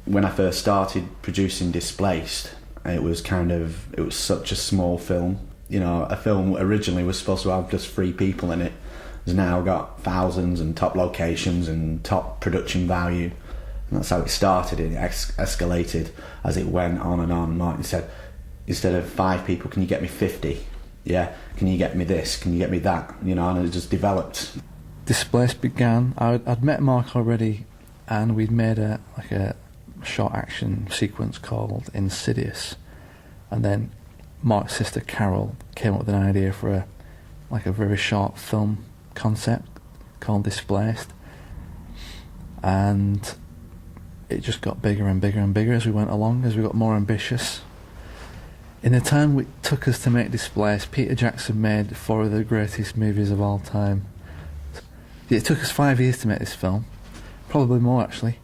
when I first started producing Displaced, it was such a small film. You know, a film originally was supposed to have just 3 people in it. It's now got thousands and top locations and top production value. And that's how it started. It escalated as it went on and on. Like you said, instead of 5 people, can you get me 50? Yeah, can you get me this? Can you get me that? You know, and it just developed. Displaced began. I'd met Mark already, and we'd made a short action sequence called Insidious, and then Mark's sister Carol came up with an idea for a very short film concept called Displaced, and it just got bigger and bigger and bigger as we went along, as we got more ambitious. In the time it took us to make Displaced, Peter Jackson made 4 of the greatest movies of all time. It took us 5 years to make this film, probably more actually.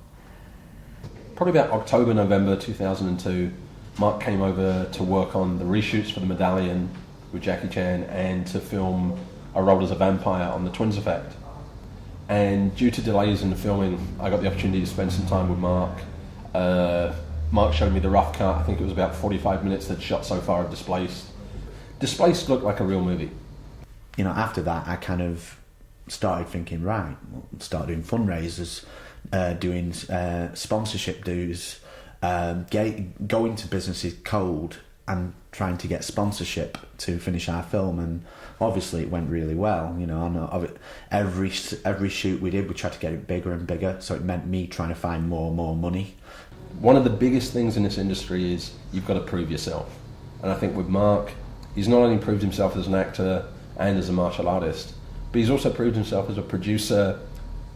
Probably about October, November 2002, Mark came over to work on the reshoots for The Medallion with Jackie Chan and to film A Role as a Vampire on The Twins Effect. And due to delays in the filming, I got the opportunity to spend some time with Mark. Mark showed me the rough cut. I think it was about 45 minutes they'd shot so far of Displaced. Displaced looked like a real movie. You know, after that, I kind of started thinking, right, we'll start doing fundraisers, doing sponsorship dues, going to businesses cold and trying to get sponsorship to finish our film. And obviously it went really well. You know, and every shoot we did, we tried to get it bigger and bigger, so it meant me trying to find more and more money. One of the biggest things in this industry is you've got to prove yourself. And I think with Mark, he's not only proved himself as an actor and as a martial artist, but he's also proved himself as a producer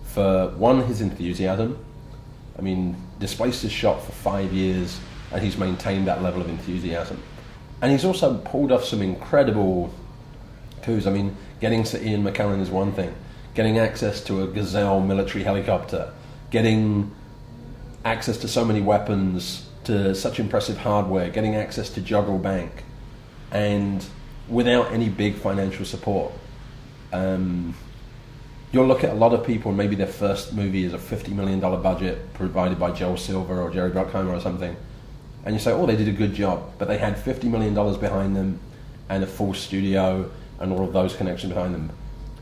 for, one, his enthusiasm. I mean, Displaced is shot for 5 years and he's maintained that level of enthusiasm. And he's also pulled off some incredible coups. I mean, getting Sir Ian McKellen is one thing. Getting access to a Gazelle military helicopter, getting access to so many weapons, to such impressive hardware, getting access to Joggle Bank, and without any big financial support. You'll look at a lot of people and maybe their first movie is a $50 million budget provided by Joel Silver or Jerry Bruckheimer or something, and you say, oh, they did a good job, but they had $50 million behind them and a full studio and all of those connections behind them.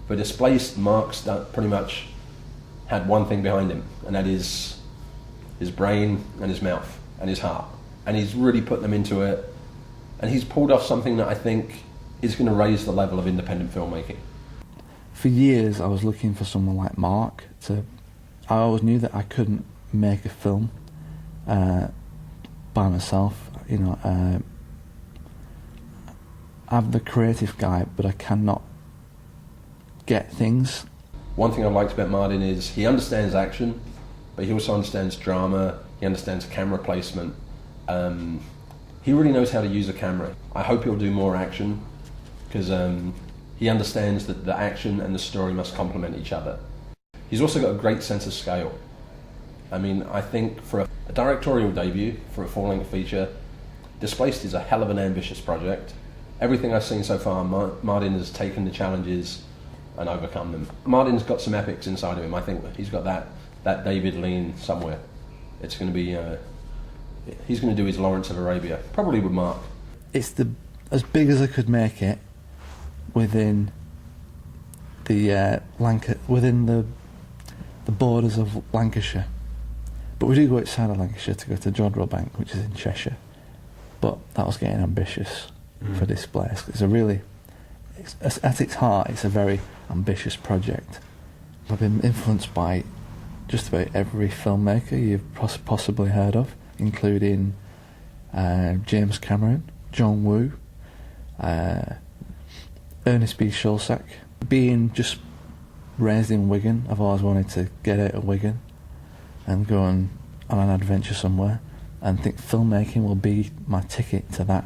For Displaced, Mark's pretty much had one thing behind him, and that is his brain and his mouth and his heart, and he's really put them into it, and he's pulled off something that I think is going to raise the level of independent filmmaking. For years I was looking for someone like Mark I always knew that I couldn't make a film by myself. You know, I'm the creative guy, but I cannot get things. One thing I liked about Martin is he understands action, but he also understands drama, he understands camera placement. He really knows how to use a camera. I hope he'll do more action, because he understands that the action and the story must complement each other. He's also got a great sense of scale. I mean, I think for a directorial debut, for a full-length feature, Displaced is a hell of an ambitious project. Everything I've seen so far, Martin has taken the challenges and overcome them. Martin's got some epics inside of him. I think he's got that David lean somewhere. It's going to be, he's going to do his Lawrence of Arabia, probably with Mark. It's as big as I could make it within the the borders of Lancashire. But we do go outside of Lancashire to go to Jodrell Bank, which is in Cheshire. But that was getting ambitious for Displaced. At its heart, it's a very ambitious project. I've been influenced by just about every filmmaker you've possibly heard of, including James Cameron, John Woo, Ernest B. Shulsack. Being just raised in Wigan, I've always wanted to get out of Wigan and go on an adventure somewhere, and think filmmaking will be my ticket to that.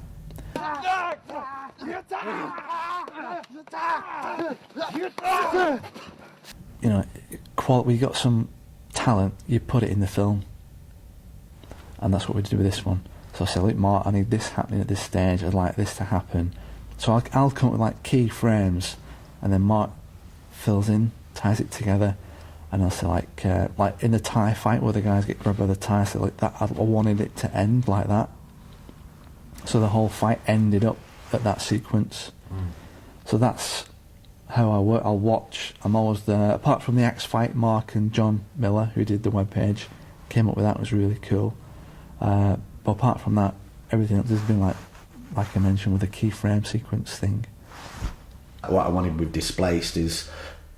You know, we got some talent, you put it in the film, and that's what we did with this one. So I said, look, Mark, I need this happening at this stage, I'd like this to happen. So I'll come up with like key frames, and then Mark fills in, ties it together, And also like in the tie fight where the guys get grabbed by the tie, so like that, I wanted it to end like that. So the whole fight ended up at that sequence. So that's how I work. I'll watch. I'm always there. Apart from the Axe fight, Mark and John Miller, who did the webpage, came up with that, was really cool. But apart from that, everything else has been like I mentioned with the keyframe sequence thing. What I wanted with Displaced is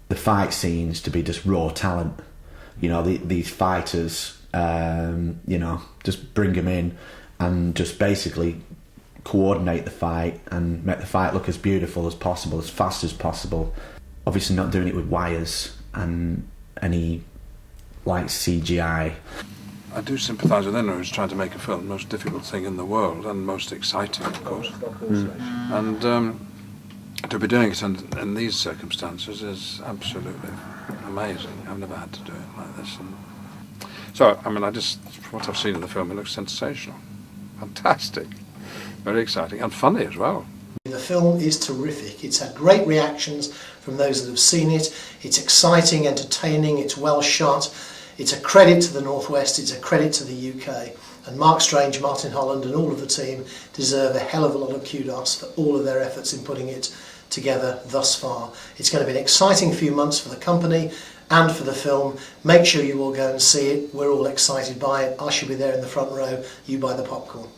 the fight scenes to be just raw talent. You know, these fighters, you know, just bring them in and just basically coordinate the fight and make the fight look as beautiful as possible, as fast as possible. Obviously not doing it with wires and any like CGI. I do sympathise with anyone who's trying to make a film, most difficult thing in the world and most exciting, of course. And to be doing it in these circumstances is absolutely amazing. I've never had to do it like this. And so, I mean, from what I've seen in the film, it looks sensational. Fantastic. Very exciting and funny as well. The film is terrific. It's had great reactions from those that have seen it. It's exciting, entertaining, it's well shot. It's a credit to the Northwest, it's a credit to the UK. And Mark Strange, Martin Holland and all of the team deserve a hell of a lot of kudos for all of their efforts in putting it together thus far. It's going to be an exciting few months for the company and for the film. Make sure you all go and see it. We're all excited by it. I shall be there in the front row. You buy the popcorn.